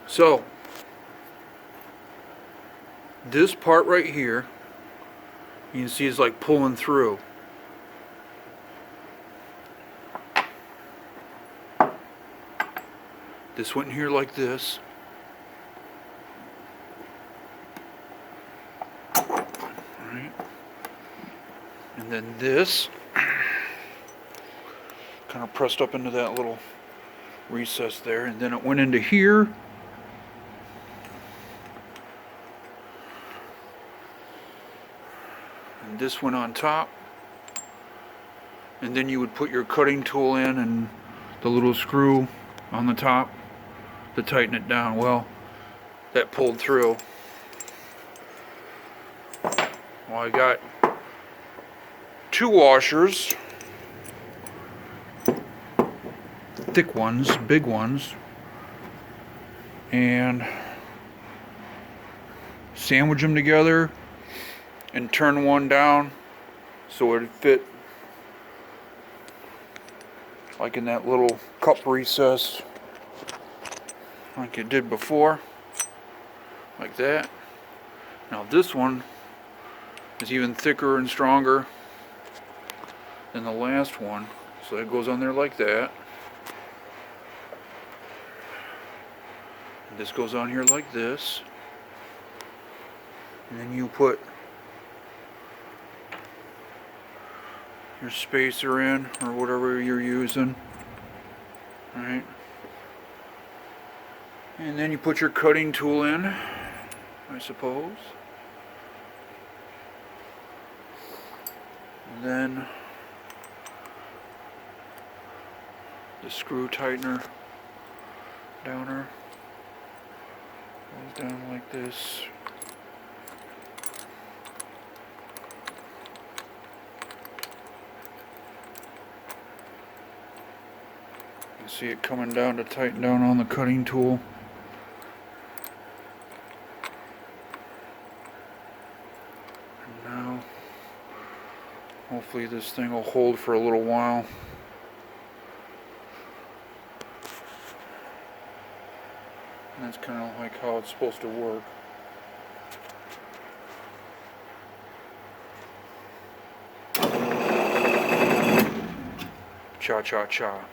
So this part right here, you can see is like pulling through. This went in here like this. Alright. And then this kind of pressed up into that little recess there, and then it went into here. And this went on top. And then you would put your cutting tool in and the little screw on the top to tighten it down. Well, that pulled through. Well, I got 2 washers, thick ones, big ones, and sandwich them together and turn one down so it'd fit like in that little cup recess like it did before, like that. Now this one is even thicker and stronger than the last one, so it goes on there like that. And this goes on here like this, and then you put your spacer in or whatever you're using. Alright. And then you put your cutting tool in, I suppose. And then the screw tightener downer goes down like this. You see it coming down to tighten down on the cutting tool. And now, hopefully this thing will hold for a little while. And that's kind of like how it's supposed to work. Cha-cha-cha.